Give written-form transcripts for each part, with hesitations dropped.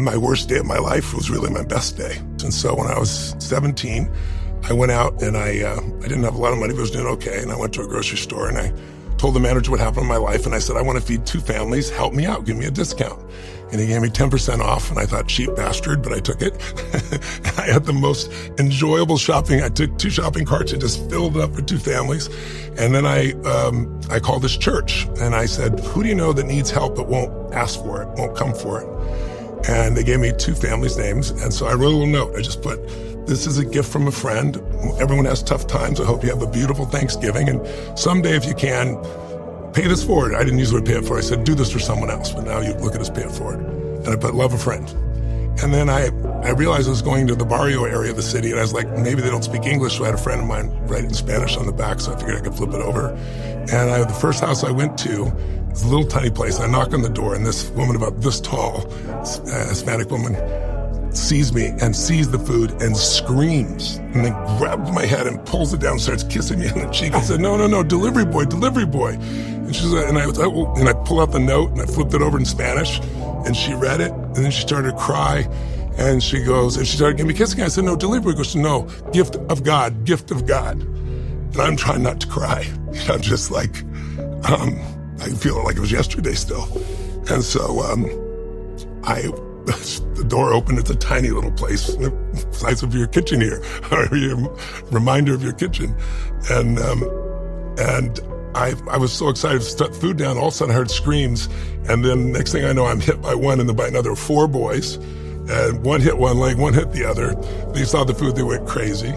my worst day of my life was really my best day. And so when I was 17, I went out and I didn't have a lot of money, but I was doing okay. And I went to a grocery store and I told the manager what happened in my life. And I said, I want to feed 2 families. Help me out. Give me a discount. And he gave me 10% off. And I thought, cheap bastard, but I took it. I had the most enjoyable shopping. I took 2 shopping carts and just filled it up for 2 families. And then I called this church and I said, who do you know that needs help but won't ask for it, won't come for it? And they gave me 2 families' names. And so I wrote a little note. I just put, this is a gift from a friend. Everyone has tough times. I hope you have a beautiful Thanksgiving. And someday, if you can, pay this forward. I didn't use the word pay it forward. I said, do this for someone else. But now you look at us, pay it forward. And I put, love a friend. And then I realized I was going to the barrio area of the city. And I was like, maybe they don't speak English. So I had a friend of mine write it in Spanish on the back. So I figured I could flip it over. And the first house I went to, it's a little tiny place. I knock on the door, and this woman about this tall, Hispanic woman, sees me and sees the food and screams, and then grabs my head and pulls it down, starts kissing me on the cheek and said, no, delivery boy. And she's and I pull out the note and I flipped it over in Spanish, and she read it, and then she started to cry, and she started giving me kissing. I said, no, delivery. Goes, no, gift of God, gift of God. And I'm trying not to cry. I'm just like, I feel like it was yesterday still. And so the door opened. It's a tiny little place, the size of your kitchen here, or your reminder of your kitchen. And I was so excited to set food down. All of a sudden I heard screams. And then next thing I know, I'm hit by one and then by another 4 boys. And one hit one leg, one hit the other. They saw the food, they went crazy.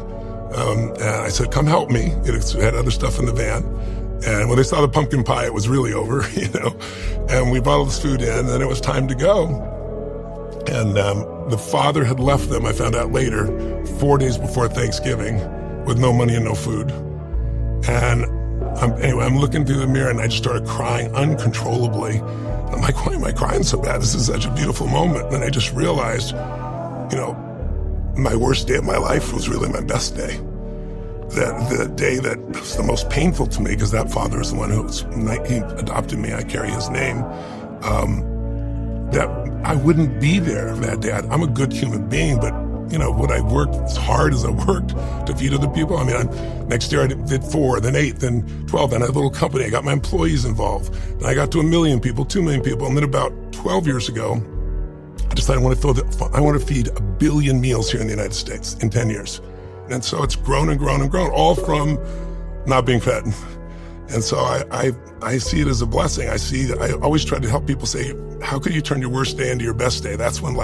And I said, come help me. It had other stuff in the van. And when they saw the pumpkin pie, it was really over, And we brought all this food in, and then it was time to go. And the father had left them, I found out later, 4 days before Thanksgiving, with no money and no food. And I'm looking through the mirror, and I just started crying uncontrollably. I'm like, why am I crying so bad? This is such a beautiful moment. And I just realized, my worst day of my life was really my best day. The day that was the most painful to me, because that father is the one he adopted me. I carry his name. That I wouldn't be there that day. I'm a good human being, but would I work as hard as I worked to feed other people? I mean, next year I did 4, then 8, then 12. Then I had a little company. I got my employees involved. And I got to 1 million people, 2 million people. And then about 12 years ago, I decided I want to feed 1 billion meals here in the United States in 10 years. And so it's grown and grown and grown, all from not being fed. And so I see it as a blessing. I always try to help people say, how could you turn your worst day into your best day? That's when life